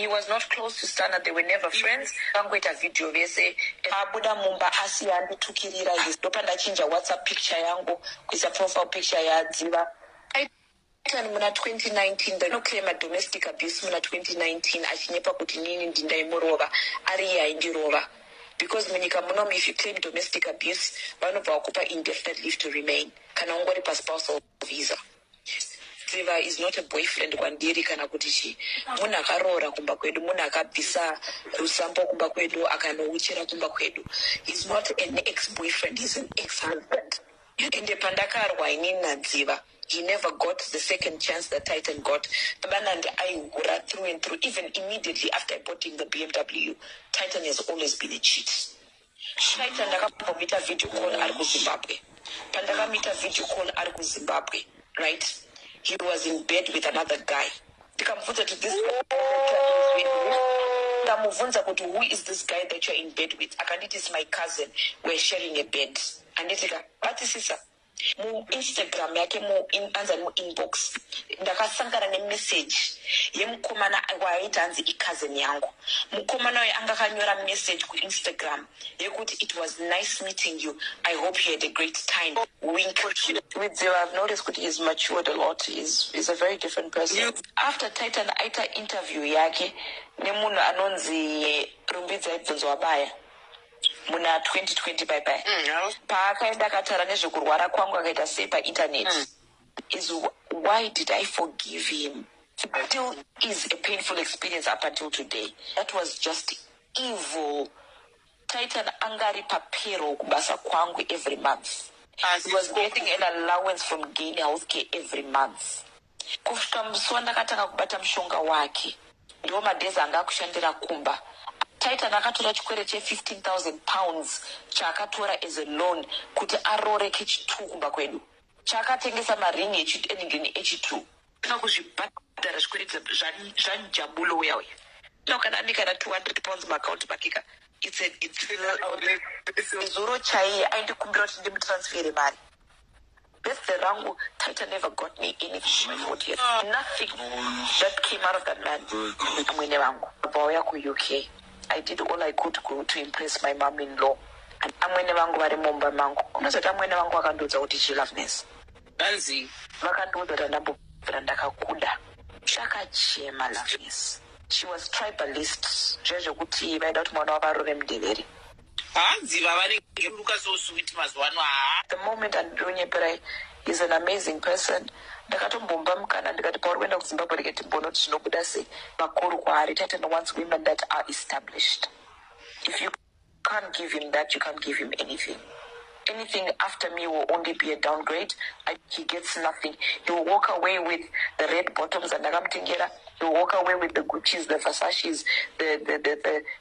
He was not close to Stana. They were never friends. Pangoita video vese. Abuda mumba asi yangu tukirira his. Dopanda chinja WhatsApp picture yangu. Kuisa profile picture ya Ziva. Muna 2019, the no claim a domestic abuse. Muna 2019, achinyepa kuti nini ndinda imurova. Ariya indirova. Because Munikamunomi, if you claim domestic abuse, one of our kupa indefinite leave to remain. Kanongori pa spousal visa. Ziva is not a boyfriend kwandiri kana kutichi. Muna karora kumba kwedu, muna kabisa rusampo kumba kwedu, akano uchira kumba kwedu. He's not an ex-boyfriend, he's an ex-husband. Inde pandaka arwaini na Ziva. He never got the second chance that Tytan got. And I through and through. Even immediately after bought the BMW, Tytan has always been a cheat. Tytan nakapomita video call Argo Zimbabwe. Pandaka mita video call Argo Zimbabwe. Right? He was in bed with another guy. They come to this who is this guy that you're in bed with? Akandit is my cousin. We're sharing a bed. And it's like, what is this? Mu Instagram yake mu inbox ndakasangana ne message yemukomana waita anzi cousin yangu mukomana we angakanyora message ku Instagram yekuti it was nice meeting you, I hope you had a great time. Wink. With Zero, I've noticed that he's matured a lot. He's a very different person. After Tytan Aita interview yake nemunhu anonzi Rumbidza Ibvunzo Wabaya muna 2020 bye. Paakaenda katara nezvekurwara kwangu akaita sei painternet is why did I forgive him? It still is a painful experience up until today. That was just evil. Tytan angari papero kubasa kwangu every month. He was getting an allowance from Gain Healthcare every month. Kufika mswanda kataka kubata mshonga wake. Ndio madeza anga kushandira kumba. Tytan akatora chikwere che 15,000 pounds chakatora as a loan kuti arore kechitu kumba kwedu. Chakatengesa maringi echitengeni echitu. Kana kuzvibhadhara zvikwere zvanjabulo uya. Kana anika na 200 pounds account bakika. It's zuro chai aindi kumbira kuti ndimutransfere mari. Best the rangu, Tytan never got me anything for my 40 years. Nothing that came out of that man. Amwene wangu. Bawaya ku UK. I did all I could to impress my mom-in-law. And amwene wangu vari mumba mangu. Unazoti amwene wangu akandoudza kuti she loveness. Banzi. Vakandoudza kuti ndambobvira ndakakuda. Chakachema loveness. She was tribalist. Zvezvokuti vaida kuti mwana wavarove mudeveri. The moment andonyepera, he's an amazing person. Ndakatombomba mukana ndikati pauri kuenda kuZimbabwe ndikati mbonoti zvinobuda sei vakuru kwaari. Tytan wants women that are established. If you can't give him that, you can't give him anything. Anything after me will only be a downgrade. He gets nothing. He will walk away with the red bottoms and Nagamtingera. He will walk away with the Gucci's, the Versace's, the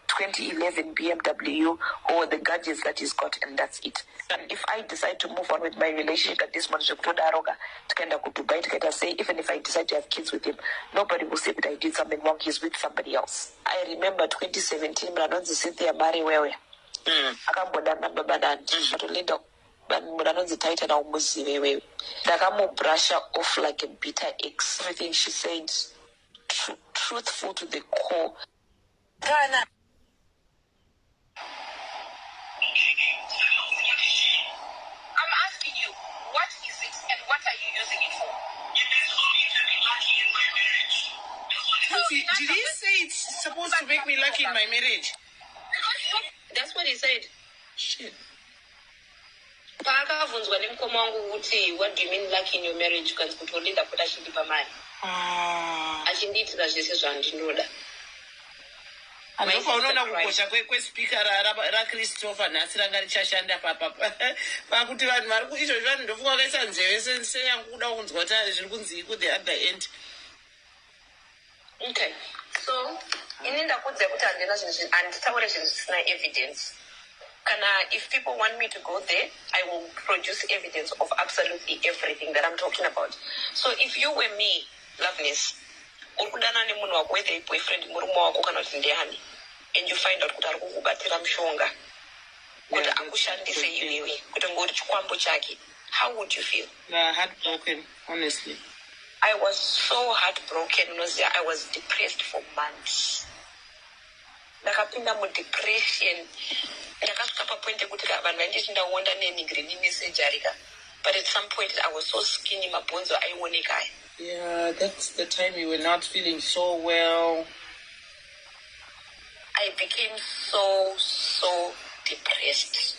2011 BMW, or the gadgets that he's got, and that's it. And if I decide to move on with my relationship at this moment, say, even if I decide to have kids with him, nobody will say that I did something wrong. He's with somebody else. I remember 2017, Mranonzi Cynthia Mari Wewe. Akambodana baba nandi Olinda Muranonzi Tytan Umuzi Wewe. Dakamu brush her off like a bitter ex. Everything she said, truthful to the core. Ghana. I'm asking you, what is it and what are you using it for? Did he say it's supposed to make me lucky in my marriage? That's what he said. Shit. What do you mean lucky in your marriage? Because we told you that put Achishandisira mari. Achishandisira zvese zvandinoda. Anofa unoona kukosha kwespeaker raChristopher nhasi ranga richashanda pakuti vanhu vari kuizvo vanhu ndofunga vakaisa nzeve sense yangu kuda kunzwa kuti zviri kunzi ku the other end. Okay, so ini ndakudza kuti handina zvinhu handitaure zvinhu zvisina evidence. Kana if people want me to go there, I will produce evidence of absolutely everything that I'm talking about. So if you were me, Loveness, urikudana nemunhu wako whether a boyfriend murume wako kana kuti ndiani, and you find out kuti ari kukubatira mushonga kuti akushandise iwewe kuti ngori chikwambo chake, how would you feel? Heartbroken, honestly. I was so heartbroken, Nozia. I was depressed for months. ndakapinda mudepression. Ndakasvika papoint yekuti vanhu vainditi ndaonda neningireni message arika. But at some point I was so skinny, mabhonzo aioneka. Yeah, that's the time you were not feeling so well. I became so depressed.